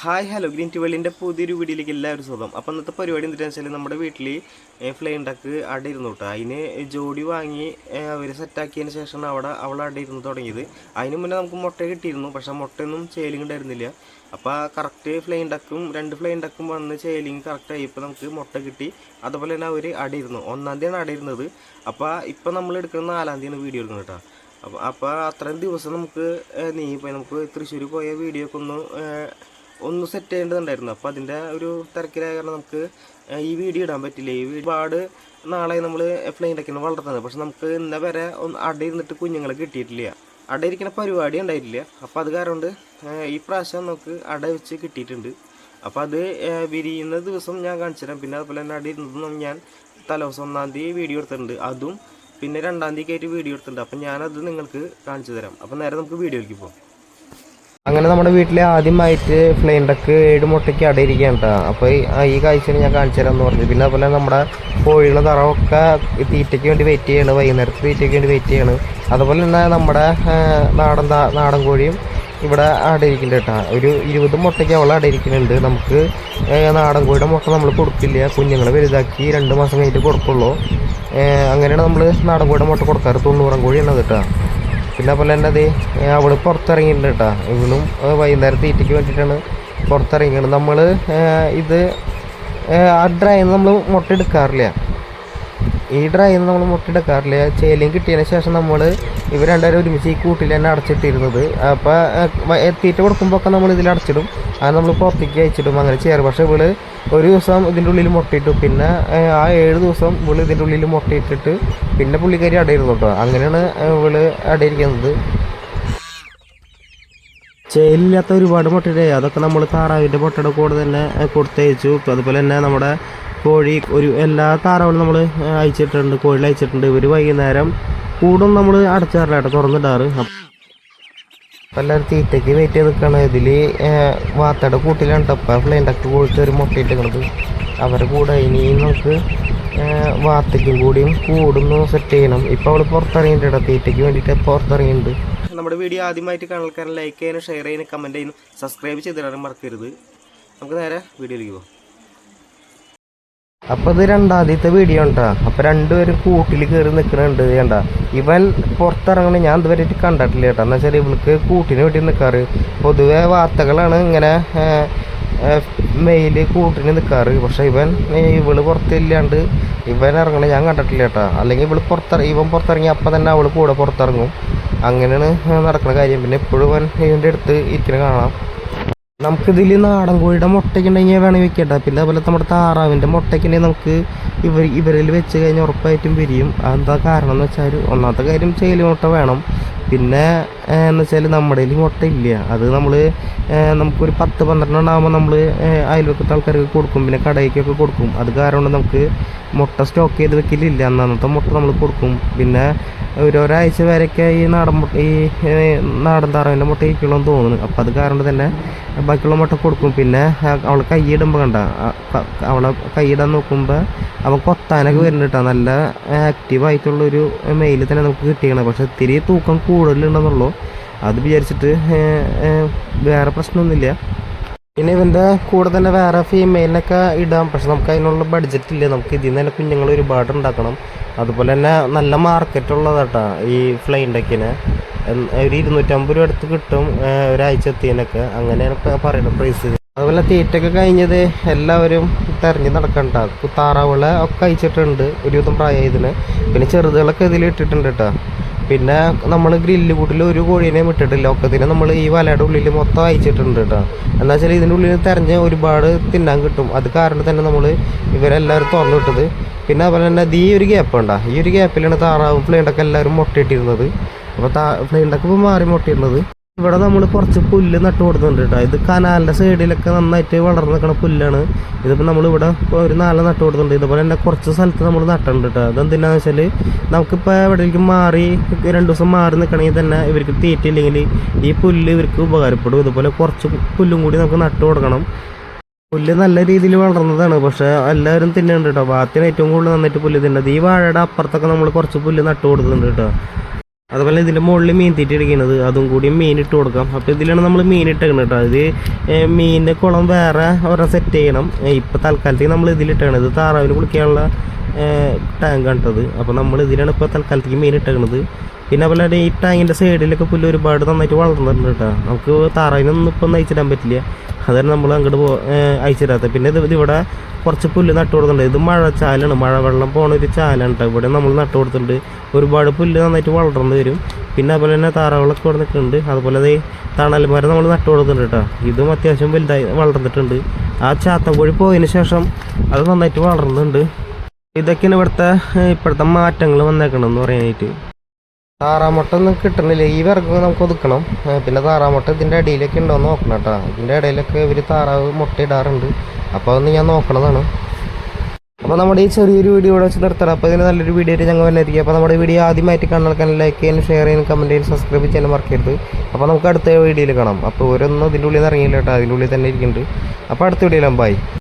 Hi hello green T വേൾഡിൻ്റെ പുതിയൊരു വീഡിയോയിലേക്ക് എല്ലാവരും സ്വാഗതം. അപ്പോൾ ഇന്നത്തെ പരിപാടി എന്താണെന്ന് വെച്ചാൽ നമ്മുടെ വീട്ടിൽ ഫ്ലെയിം ഡക്ക് അടയിരുന്നു കേട്ടോ. അതിന് ജോഡി വാങ്ങി അവർ സെറ്റാക്കിയതിന് ശേഷമാണ് അവൾ അടയിരുന്നു തുടങ്ങിയത്. അതിന് മുന്നേ നമുക്ക് മുട്ട കിട്ടിയിരുന്നു, പക്ഷേ മുട്ടയൊന്നും ചേലിങ് ഉണ്ടായിരുന്നില്ല. അപ്പോൾ കറക്റ്റ് ഫ്ലെയിം ഡക്കും 2 ഫ്ലെയിം ഡക്കും വന്ന് ചേലിങ് കറക്റ്റായി. ഇപ്പോൾ നമുക്ക് മുട്ട കിട്ടി. അതുപോലെ തന്നെ അവർ അടയിരുന്നു. 1-ാം തീയതിയാണ് അടയിരുന്നത്. അപ്പോൾ ഇപ്പോൾ നമ്മൾ എടുക്കുന്ന 4-ാം തീയതിയാണ് വീഡിയോ എടുക്കുന്നത് കേട്ടോ. അപ്പോൾ അത്രയും ദിവസം നമുക്ക് നീങ്ങിപ്പോയി. നമുക്ക് തൃശ്ശൂർ പോയ വീഡിയോ ഒക്കെ ഒന്ന് സെറ്റ് ചെയ്യേണ്ടതുണ്ടായിരുന്നു. അപ്പോൾ അതിൻ്റെ ഒരു തിരക്കിലായ കാരണം നമുക്ക് ഈ വീഡിയോ ഇടാൻ പറ്റില്ല. ഈ ഒരുപാട് നാളെ നമ്മൾ ഫ്ലെയിം ഡക്കിന് വളർത്തുന്നത്, പക്ഷെ നമുക്ക് ഇന്ന വരെ അടയിരുന്നിട്ട് കുഞ്ഞുങ്ങളെ കിട്ടിയിട്ടില്ല. അടയിരിക്കുന്ന പരിപാടി ഉണ്ടായിട്ടില്ല. അപ്പോൾ അത് കാരണം കൊണ്ട് ഈ പ്രാവശ്യം നമുക്ക് അട വെച്ച് കിട്ടിയിട്ടുണ്ട്. അപ്പോൾ അത് വിരിയുന്ന ദിവസം ഞാൻ കാണിച്ചു തരാം. പിന്നെ അതുപോലെ തന്നെ അടയിരുന്നതും ഞാൻ തലേദിവസം 1-ാം തീയതി വീഡിയോ എടുത്തിട്ടുണ്ട്. അതും പിന്നെ 2-ാം തീയതിക്ക് ആയിട്ട് വീഡിയോ എടുത്തിട്ടുണ്ട്. അപ്പോൾ ഞാനത് നിങ്ങൾക്ക് കാണിച്ചു തരാം. അപ്പോൾ നേരെ നമുക്ക് വീഡിയോയിലേക്ക് പോകാം. അങ്ങനെ നമ്മുടെ വീട്ടിൽ ആദ്യമായിട്ട് ഫ്ലെയിം ഡക്ക് 7 മുട്ടയ്ക്ക് അടയിരിക്കുകയാണ് കേട്ടോ. അപ്പോൾ ഈ കാഴ്ച ഞാൻ കാണിച്ചു തരാമെന്ന് പറഞ്ഞു. പിന്നെ അതുപോലെ നമ്മുടെ കോഴികളുടെ തറവൊക്കെ തീറ്റയ്ക്ക് വേണ്ടി വെയിറ്റ് ചെയ്യാണ്, വൈകുന്നേരത്തെ തീറ്റയ്ക്ക് വേണ്ടി വെയിറ്റ് ചെയ്യാണ്. അതുപോലെ തന്നെ നമ്മുടെ നാടൻ കോഴിയും ഇവിടെ അടയിരിക്കുന്നുണ്ട് കേട്ടോ. ഒരു 20 മുട്ടയ്ക്ക് അവൾ അടയിരിക്കുന്നുണ്ട്. നമുക്ക് നാടൻ കോഴിയുടെ മുട്ട നമ്മൾ കൊടുക്കില്ല, കുഞ്ഞുങ്ങളെ വലുതാക്കി 2 മാസം കഴിഞ്ഞിട്ട് കൊടുക്കുള്ളൂ. അങ്ങനെയാണ് നമ്മൾ നാടൻ കോഴിയുടെ മുട്ട കൊടുക്കാറ്. 90 കോഴിയാണ് കേട്ടോ. പിന്നെ അതുപോലെ തന്നെ അത് അവൾ പുറത്തിറങ്ങിയിട്ടുണ്ട് കേട്ടോ. ഇവളും വൈകുന്നേരം തീറ്റയ്ക്ക് വേണ്ടിയിട്ടാണ് പുറത്തിറങ്ങിയത്. നമ്മൾ ഇത് ആ ഡ്രൈന്ന് നമ്മൾ മുട്ട എടുക്കാറില്ല. ഈ ഡ്രൈന്ന് നമ്മൾ മുട്ട എടുക്കാറില്ല. ചേലിയും കിട്ടിയതിന് ശേഷം നമ്മൾ ഇവർ രണ്ടുപേരും ഒരുമിച്ച് ഈ കൂട്ടിൽ തന്നെ അടച്ചിട്ടിരുന്നത്. അപ്പോൾ തീറ്റ കൊടുക്കുമ്പോൾ ഒക്കെ നമ്മൾ ഇതിൽ അടച്ചിടും, അത് നമ്മൾ പുറത്തേക്ക് അയച്ചിടും, അങ്ങനെ ചെയ്യാറ്. പക്ഷേ ഇവള് ഒരു ദിവസം ഇതിൻ്റെ ഉള്ളിൽ മുട്ടയിട്ടു. പിന്നെ ആ 7 ദിവസം ഇവള് ഇതിൻ്റെ ഉള്ളിൽ മുട്ടയിട്ടിട്ട് പിന്നെ പുള്ളിക്കാരി അടയിരുന്നു കേട്ടോ. അങ്ങനെയാണ് ഇവള് അടയിരിക്കുന്നത്. ചേലില്ലാത്ത ഒരുപാട് മുട്ടയുടെ അതൊക്കെ നമ്മൾ താറാവിൻ്റെ മുട്ടയുടെ കൂടെ തന്നെ കൊടുത്തയച്ചു. അതുപോലെ തന്നെ നമ്മുടെ കോഴി എല്ലാ താറാവുകളും നമ്മൾ അയച്ചിട്ടുണ്ട്, കോഴികൾ അയച്ചിട്ടുണ്ട്. ഇവർ വൈകുന്നേരം കൂടും നമ്മൾ അടച്ചാറില്ല കേട്ടോ, തുറന്നിടാറ്. അപ്പം എല്ലാവരും തീറ്റയ്ക്ക് വെയിറ്റ് ചെയ്ത് നിൽക്കുകയാണ്. ഇതിൽ വാത്തയുടെ കൂട്ടിലാണ് കേട്ടോ അപ്പം ഫ്ലെയിം ഡക്ക് കോഴിക്ക് ഒരു മുട്ടയിട്ടിരിക്കണത്. അവരുടെ കൂടെ ഇനിയും നമുക്ക് വാത്തയ്ക്കും കൂടിയും കൂടുന്നു സെറ്റ് ചെയ്യണം. ഇപ്പോൾ അവൾ പുറത്തിറങ്ങിയിട്ടുണ്ട്, തീറ്റയ്ക്ക് വേണ്ടിയിട്ട് പുറത്തിറങ്ങിയിട്ടുണ്ട്. നമ്മുടെ വീഡിയോ ആദ്യമായിട്ട് കാണാൻ ലൈക്ക് ചെയ്യാനും ഷെയർ ചെയ്യാനും കമൻറ്റ് ചെയ്യാനും സബ്സ്ക്രൈബ് ചെയ്തിടാനും മറക്കരുത്. നമുക്ക് നേരെ വീഡിയോയിലേക്ക് പോകാം. അപ്പോൾ ഇത് 2-ാമത്തെ വീഡിയോ ഉണ്ടാ. അപ്പോൾ രണ്ടുപേരും കൂട്ടിൽ കയറി നിൽക്കുന്നുണ്ട്. കണ്ട ഇവൻ പുറത്തിറങ്ങണ ഞാൻ ഇതുവരെ കണ്ടിട്ടില്ല കേട്ടോ. എന്ന് വെച്ചാൽ ഇവൾക്ക് കൂട്ടിന് വേണ്ടി നിൽക്കാറ്. പൊതുവെ വാർത്തകളാണ് ഇങ്ങനെ മെയില് കൂട്ടിന് നിൽക്കാറ്. പക്ഷെ ഇവള് പുറത്തില്ലാണ്ട് ഇവൻ ഇറങ്ങണ ഞാൻ കണ്ടിട്ടില്ല കേട്ടോ. അല്ലെങ്കിൽ ഇവൻ പുറത്തിറങ്ങി അപ്പം തന്നെ അവൾ കൂടെ പുറത്തിറങ്ങും. അങ്ങനെയാണ് നടക്കുന്ന കാര്യം. പിന്നെ എപ്പോഴും ഇവൻ ഇതിൻ്റെ അടുത്ത് ഇരിക്കുന്ന കാണാം. നമുക്കിതിൽ നാടൻ കോഴിയുടെ മുട്ടയ്ക്ക് ഉണ്ടെങ്കിൽ വേണമെങ്കിൽ വെക്കട്ടെ. പിന്നെ അതുപോലെ നമ്മുടെ താറാവിൻ്റെ മുട്ടയ്ക്കുണ്ടെങ്കിൽ നമുക്ക് ഇവരിൽ വെച്ച് കഴിഞ്ഞാൽ ഉറപ്പായിട്ടും വിരിയും. അതെന്താ കാരണം എന്ന് വെച്ചാൽ ഒന്നാമത്തെ കാര്യം ചേലി മുട്ട വേണം. പിന്നെ എന്ന് വെച്ചാൽ നമ്മുടെ കയ്യിൽ മുട്ട ഇല്ല. അത് നമുക്കൊരു 10-12 ഉണ്ടാകുമ്പോൾ നമ്മൾ അയൽവക്കത്തെ ആൾക്കാർക്ക് കൊടുക്കും, പിന്നെ കടയ്ക്കൊക്കെ കൊടുക്കും. അത് കാരണം നമുക്ക് മുട്ട സ്റ്റോക്ക് ചെയ്ത് വെക്കലില്ല. അന്നത്തെ മുട്ട നമ്മൾ കൊടുക്കും. പിന്നെ ഒരാഴ്ച വരെയൊക്കെ ഈ നാടൻ താറാവിൻ്റെ മുട്ട ഇരിക്കണമെന്ന് തോന്നുന്നു. അപ്പോൾ അത് കാരണം തന്നെ ബാക്കിയുള്ള മുട്ട കൊടുക്കും. പിന്നെ അവളെ കൈയിടുമ്പോൾ അവളെ കൈയിടാൻ നോക്കുമ്പോൾ അവൻ കൊത്താനൊക്കെ വരുന്നുണ്ട്. നല്ല ആക്റ്റീവായിട്ടുള്ളൊരു മെയിൽ തന്നെ നമുക്ക് കിട്ടിയാണ്. പക്ഷെ ഇത്തിരി തൂക്കം കൂടുതലുണ്ടെന്നുള്ളൂ. അത് വിചാരിച്ചിട്ട് വേറെ പ്രശ്നമൊന്നുമില്ല. പിന്നെ ഇവൻ്റെ കൂടെ തന്നെ വേറെ ഫീമെയിലിനൊക്കെ ഇടാം. പക്ഷെ നമുക്ക് അതിനുള്ള ബഡ്ജറ്റ് ഇല്ല. നമുക്ക് ഇതിൽ നിന്ന് തന്നെ കുഞ്ഞുങ്ങൾ ഒരുപാട് ഉണ്ടാക്കണം. അതുപോലെ തന്നെ നല്ല മാർക്കറ്റുള്ളതാട്ടോ ഈ ഫ്ലെയിം ഡക്കിന്. ഒരു 250 രൂപ അടുത്ത് കിട്ടും ഒരാഴ്ച എത്തിയതിനൊക്കെ. അങ്ങനെയാണ് പറയുന്നത് പ്രൈസ്. അതുപോലെ തീറ്റൊക്കെ കഴിഞ്ഞത് എല്ലാവരും തെരഞ്ഞ് നടക്കണ്ട. താറാവുകളെ ഒക്കെ അയച്ചിട്ടുണ്ട് ഒരുവിധം പ്രായമായതിന്. പിന്നെ ചെറുതുകളൊക്കെ ഇതിൽ ഇട്ടിട്ടുണ്ട് കേട്ടോ. പിന്നെ നമ്മൾ ഗ്രില്ല് കൂട്ടിൽ ഒരു കോഴീനെയും ഇട്ടിട്ടില്ല. ഒക്കത്തിനെ നമ്മൾ ഈ വലയുടെ ഉള്ളിൽ മൊത്തം അയച്ചിട്ടുണ്ട് കേട്ടോ. എന്താ വെച്ചാൽ ഇതിൻ്റെ ഉള്ളിൽ തെരഞ്ഞ് ഒരുപാട് തിന്നാൻ കിട്ടും. അത് കാരണം തന്നെ നമ്മൾ ഇവരെല്ലാവരും തുറന്നു വിട്ടത്. പിന്നെ അതുപോലെ തന്നെ ഈ ഒരു ഗ്യാപ്പ് ഉണ്ടാ, ഈ ഒരു ഗ്യാപ്പിലാണ് താറാവും ഫ്ലെയിം ഡക്ക് എല്ലാവരും മുട്ടയിട്ടിരുന്നത്. അപ്പോൾ ഫ്ലെയിം ഡക്ക് ഇപ്പോൾ മാറി മുട്ടയിടുന്നത്. ഇവിടെ നമ്മൾ കുറച്ച് പുല്ല് നട്ട് കൊടുക്കുന്നുണ്ട് കേട്ടോ. ഇത് കനാലിൻ്റെ സൈഡിലൊക്കെ നന്നായിട്ട് വളർന്ന് നിൽക്കുന്ന പുല്ലാണ്. ഇതിപ്പോൾ നമ്മളിവിടെ ഒരു 4 നട്ട് കൊടുക്കുന്നുണ്ട്. ഇതുപോലെ തന്നെ കുറച്ച് സ്ഥലത്ത് നമ്മൾ നട്ടുണ്ട് കേട്ടോ. അതെന്തിനാന്ന് വെച്ചാൽ നമുക്കിപ്പോൾ എവിടേക്കും മാറി 2 ദിവസം മാറി നിൽക്കണമെങ്കിൽ തന്നെ ഇവർക്ക് തീറ്റയില്ലെങ്കിൽ ഈ പുല്ല് ഇവർക്ക് ഉപകാരപ്പെടും. ഇതുപോലെ കുറച്ച് പുല്ലും കൂടി നമുക്ക് നട്ട് കൊടുക്കണം. പുല്ല് നല്ല രീതിയിൽ വളർന്നതാണ്, പക്ഷേ എല്ലാവരും തിന്നുന്നുണ്ട് കേട്ടോ. ഭാഗത്തിന് ഏറ്റവും കൂടുതൽ നന്നായിട്ട് പുല്ല് തിന്നത്. ഈ വാഴയുടെ അപ്പുറത്തൊക്കെ നമ്മൾ കുറച്ച് പുല്ല് നട്ട് കൊടുക്കുന്നുണ്ട് കേട്ടോ. അതുപോലെ ഇതിൻ്റെ മുകളിൽ മീൻ തീറ്റ ഇരിക്കുന്നത് അതും കൂടി മീൻ ഇട്ട് കൊടുക്കാം. അപ്പോൾ ഇതിലാണ് നമ്മൾ മീൻ ഇട്ടേക്കുന്നത് കേട്ടോ. ഇത് മീനിൻ്റെ കുളം വേറെ ഒരെണ്ണം സെറ്റ് ചെയ്യണം. ഇപ്പോൾ തൽക്കാലത്തേക്ക് നമ്മൾ ഇതിലിട്ടേക്കണത് താറാവിന് കുളിക്കാനുള്ള ടാങ്ക് കണ്ടത്. അപ്പോൾ നമ്മൾ ഇതിലാണ് ഇപ്പോൾ തൽക്കാലത്തേക്ക് മീൻ ഇട്ടേക്കുന്നത്. പിന്നെ അതുപോലെ തന്നെ ഈ ടാങ്കിൻ്റെ സൈഡിലൊക്കെ പുല്ല് ഒരുപാട് നന്നായിട്ട് വളർന്നിട്ടുണ്ട് കേട്ടോ. നമുക്ക് താറാവിനൊന്നും ഇപ്പം അയച്ചിടാൻ പറ്റില്ല, അതാണ് നമ്മൾ അങ്ങോട്ട് അയച്ചിടാത്തത്. പിന്നെ ഇവിടെ കുറച്ച് പുല്ല് നട്ടു കൊടുത്തിട്ടുണ്ട്. ഇത് മഴച്ചാലാണ്, മഴവെള്ളം പോണ ഒരു ചാലാണ് കേട്ടോ. ഇവിടെ നമ്മൾ നട്ടു കൊടുത്തിട്ടുണ്ട്. ഒരുപാട് പുല്ല് നന്നായിട്ട് വളർന്നു വരും. പിന്നെ അതുപോലെ തന്നെ താറാവുകളൊക്കെ ഇവിടെ നിൽക്കുന്നുണ്ട്. അതുപോലെ അത് തണൽമരം നമ്മൾ നട്ടു കൊടുക്കുന്നുണ്ട് കേട്ടോ. ഇതും അത്യാവശ്യം വലുതായി വളർന്നിട്ടുണ്ട്. ആ ചാത്തൻകോഴി പോയതിന് ശേഷം അത് നന്നായിട്ട് വളർന്നുണ്ട്. ഇതൊക്കെയാണ് ഇപ്പോഴത്തെ മാറ്റങ്ങൾ വന്നേക്കണമെന്ന് പറയാനായിട്ട്. താറാമുട്ട ഒന്നും കിട്ടണില്ല. ഈ വിറക് നമുക്ക് ഒതുക്കണം. പിന്നെ താറാമുട്ട ഇതിൻ്റെ അടിയിലൊക്കെ ഉണ്ടോ എന്ന് നോക്കണം കേട്ടോ. ഇതിൻ്റെ ഇടയിലൊക്കെ ഇവർ താറാവ് മുട്ട ഇടാറുണ്ട്. അപ്പോൾ അതൊന്ന് ഞാൻ നോക്കണതാണ്. അപ്പോൾ നമ്മുടെ ഈ ചെറിയൊരു വീഡിയോ ഇവിടെ വെച്ച് നിർത്തണം. അപ്പോൾ ഇതിന് നല്ലൊരു വീഡിയോ ആയിട്ട് ഞങ്ങൾ വന്നിരിക്കും. അപ്പോൾ നമ്മുടെ വീഡിയോ ആദ്യമായിട്ട് കാണാൻ ലൈക്ക് ചെയ്യാനും ഷെയർ ചെയ്യാനും കമൻറ്റ് ചെയ്യാനും സബ്സ്ക്രൈബ് ചെയ്യാനും മറക്കരുത്. അപ്പോൾ നമുക്ക് അടുത്ത വീഡിയോയിൽ കാണാം. അപ്പോൾ ഓരോന്നും ഇതിൻ്റെ ഉള്ളിൽ നിന്ന് ഇറങ്ങിയില്ല കേട്ടോ, അതിൻ്റെ ഉള്ളിൽ തന്നെ ഇരിക്കുന്നുണ്ട്. അപ്പോൾ അടുത്ത വീഡിയോയിലും ബൈ.